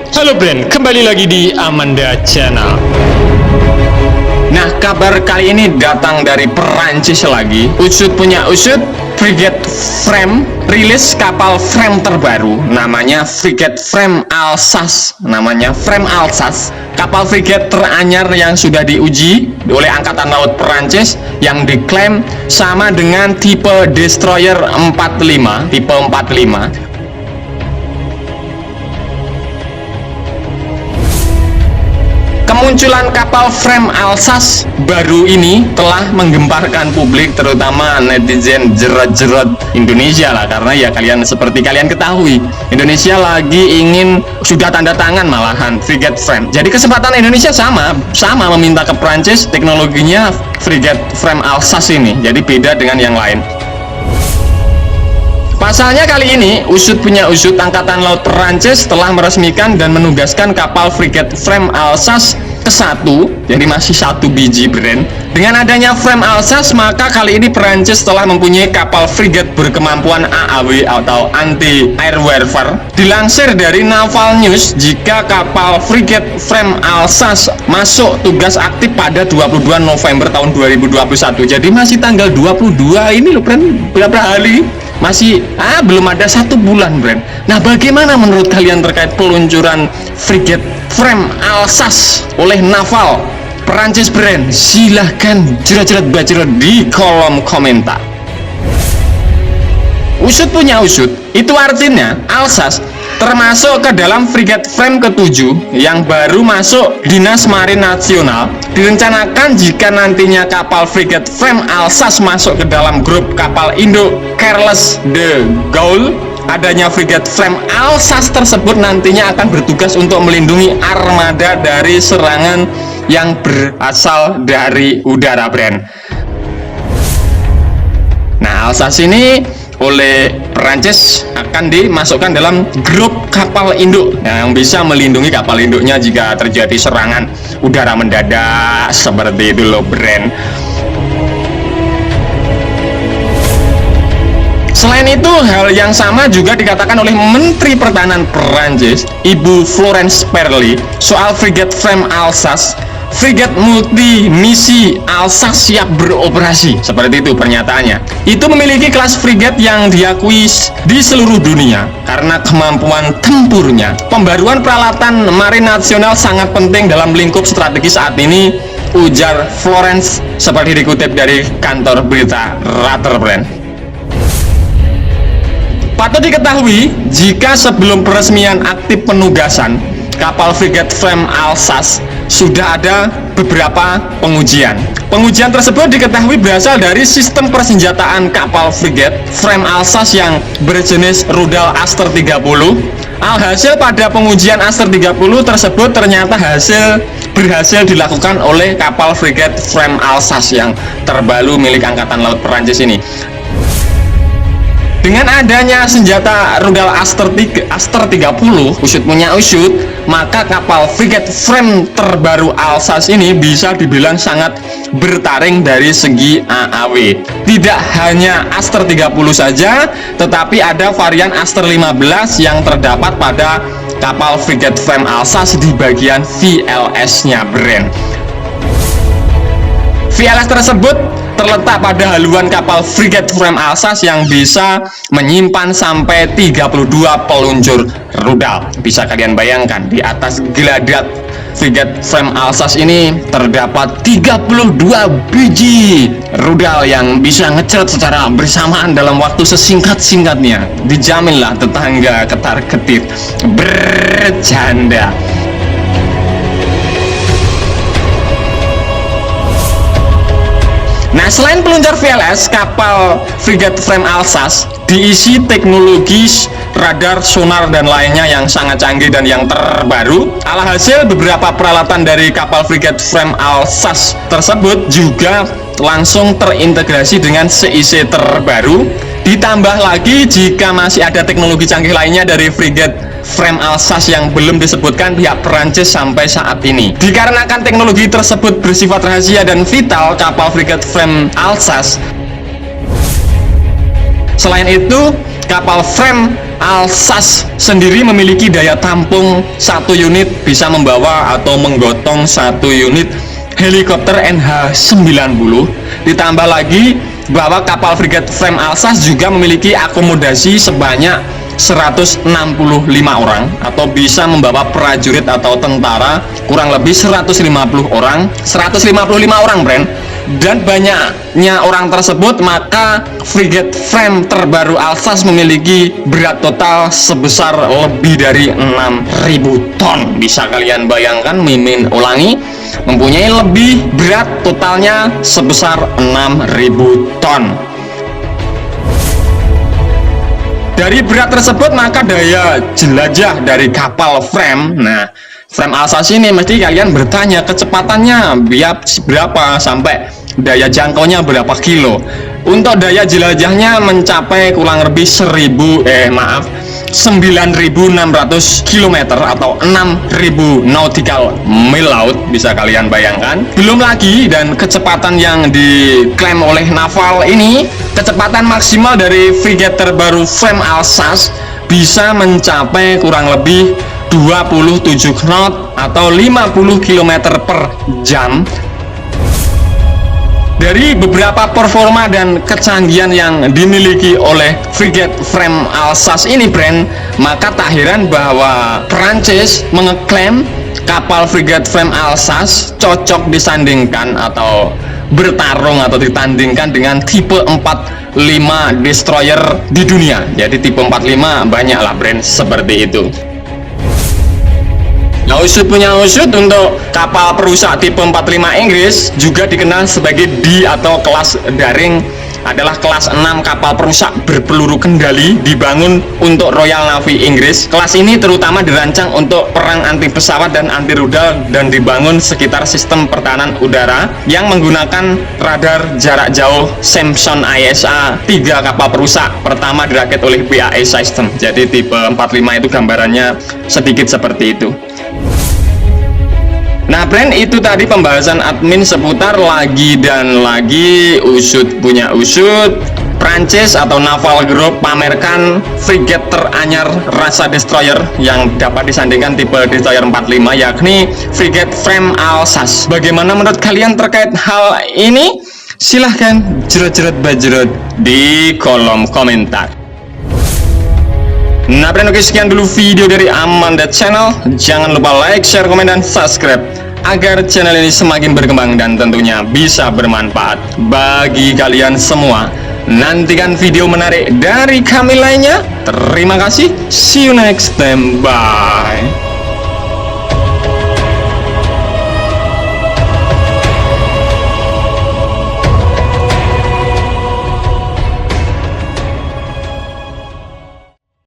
Halo Brand, kembali lagi di Amanda Channel. Nah, kabar kali ini datang dari Perancis lagi. Usut punya usut, Frigate Frame rilis kapal frame terbaru, namanya Frigate Frame Alsace. Kapal frigate teranyar yang sudah diuji oleh Angkatan Laut Perancis yang diklaim sama dengan tipe Destroyer 45, tipe 45. Kemunculan kapal frame Alsace baru ini telah menggemparkan publik, terutama netizen jerat-jerat Indonesia lah, karena ya seperti kalian ketahui, Indonesia lagi ingin sudah tanda tangan malahan frigate frame. Jadi kesempatan Indonesia sama meminta ke Prancis teknologinya frigate frame Alsace ini. Jadi beda dengan yang lain. Pasalnya kali ini, usut punya usut, Angkatan Laut Perancis telah meresmikan dan menugaskan kapal frigate frame Alsace ke-1, jadi masih 1 biji brand. Dengan adanya frame Alsace, maka kali ini Perancis telah mempunyai kapal frigate berkemampuan AAW atau anti-air warfare. Dilansir dari Naval News, jika kapal frigate frame Alsace masuk tugas aktif pada 22 November tahun 2021. Jadi masih tanggal 22 ini loh, brand. Berapa hari? Masih belum ada 1 bulan, brand. Nah, bagaimana menurut kalian terkait peluncuran frigate frame Alsace oleh Naval Perancis, brand? Silahkan jerat-jerat bacot di kolom komentar. Usut punya usut, itu artinya Alsace termasuk ke dalam frigate frame ke-7 yang baru masuk Dinas Marin Nasional. Direncanakan jika nantinya kapal frigate frame Alsace masuk ke dalam grup kapal Indo Charles de Gaulle, adanya frigate frame Alsace tersebut nantinya akan bertugas untuk melindungi armada dari serangan yang berasal dari udara, brand. Nah, Alsace ini oleh Perancis akan dimasukkan dalam grup kapal induk yang bisa melindungi kapal induknya jika terjadi serangan udara mendadak seperti itu loh, brand. Selain itu, hal yang sama juga dikatakan oleh Menteri Pertahanan Perancis, Ibu Florence Parly, soal frigate frame Alsace. Frigate multi misi Alsace siap beroperasi, seperti itu pernyataannya. Itu memiliki kelas frigate yang diakui di seluruh dunia karena kemampuan tempurnya. Pembaruan peralatan marin nasional sangat penting dalam lingkup strategi saat ini, ujar Florence, seperti dikutip dari kantor berita Reuters, brand. Patut diketahui, jika sebelum peresmian aktif penugasan kapal frigate frame Alsace sudah ada beberapa pengujian. Pengujian tersebut diketahui berasal dari sistem persenjataan kapal frigate frame Alsace yang berjenis rudal Aster 30. Alhasil pada pengujian Aster 30 tersebut ternyata berhasil dilakukan oleh kapal frigate frame Alsace yang terbaru milik Angkatan Laut Perancis ini. Dengan adanya senjata rudal Aster 30, usut punya usut, maka kapal frigate frame terbaru Alsace ini bisa dibilang sangat bertaring dari segi AAW. Tidak hanya Aster 30 saja, tetapi ada varian Aster 15 yang terdapat pada kapal frigate frame Alsace di bagian VLS-nya, brand. VLS tersebut terletak pada haluan kapal frigate frame Alsace yang bisa menyimpan sampai 32 peluncur rudal. Bisa kalian bayangkan, di atas geladak frigate frame Alsace ini terdapat 32 biji rudal yang bisa ngeceret secara bersamaan dalam waktu sesingkat-singkatnya. Dijaminlah tetangga ketar-ketir. Bercanda. Nah, selain peluncur VLS, kapal frigate frame Alsace diisi teknologi radar, sonar, dan lainnya yang sangat canggih dan yang terbaru. Alhasil, beberapa peralatan dari kapal frigate frame Alsace tersebut juga langsung terintegrasi dengan CIC terbaru. Ditambah lagi jika masih ada teknologi canggih lainnya dari frigate frame Alsace yang belum disebutkan pihak Perancis sampai saat ini. Dikarenakan teknologi tersebut bersifat rahasia dan vital, kapal frigate frame Alsace selain itu kapal frame Alsace sendiri memiliki daya tampung 1 unit bisa membawa atau menggotong 1 unit helikopter NH90. Ditambah lagi bahwa kapal frigat frame Alsace juga memiliki akomodasi sebanyak 165 orang atau bisa membawa prajurit atau tentara kurang lebih 150 orang, Bren. Dan banyaknya orang tersebut, maka frigate frame terbaru Alsace memiliki berat total sebesar lebih dari 6.000 ton. Bisa kalian bayangkan, Mimin ulangi, mempunyai lebih berat totalnya sebesar 6.000 ton. Dari berat tersebut, maka daya jelajah dari kapal frame, frame Alsace ini mesti kalian bertanya kecepatannya berapa sampai daya jangkaunya berapa kilo. Untuk daya jelajahnya mencapai kurang lebih 9.600 km atau 6.000 nautical mil laut, bisa kalian bayangkan. Belum lagi, dan kecepatan yang diklaim oleh naval ini, kecepatan maksimal dari frigate terbaru frame Alsace bisa mencapai kurang lebih 27 knot atau 50 km per jam. Dari beberapa performa dan kecanggihan yang dimiliki oleh frigate frame Alsace ini, Bren, maka tak heran bahwa Prancis mengeklaim kapal frigate frame Alsace cocok disandingkan atau bertarung atau ditandingkan dengan tipe 45 destroyer di dunia. Jadi tipe 45 banyak lah, Bren, seperti itu. Nah, usut punya usut, untuk kapal perusak tipe 45 Inggris juga dikenal sebagai D atau kelas daring, adalah kelas 6 kapal perusak berpeluru kendali dibangun untuk Royal Navy Inggris. Kelas ini terutama dirancang untuk perang anti pesawat dan anti rudal dan dibangun sekitar sistem pertahanan udara yang menggunakan radar jarak jauh Samson ISA 3 kapal perusak pertama dirakit oleh BAE System. Jadi tipe 45 itu gambarannya sedikit seperti itu. Nah, Bren, itu tadi pembahasan admin seputar lagi dan lagi usut punya usut. Prancis atau Naval Group pamerkan frigate teranyar rasa destroyer yang dapat disandingkan tipe destroyer 45, yakni frigate frame Alsace. Bagaimana menurut kalian terkait hal ini? Silahkan jerat-jerat bajrot di kolom komentar. Nah, Bren, oke, sekian dulu video dari Amanda Channel. Jangan lupa like, share, komen, dan subscribe agar channel ini semakin berkembang dan tentunya bisa bermanfaat bagi kalian semua. Nantikan video menarik dari kami lainnya. Terima kasih. See you next time. Bye.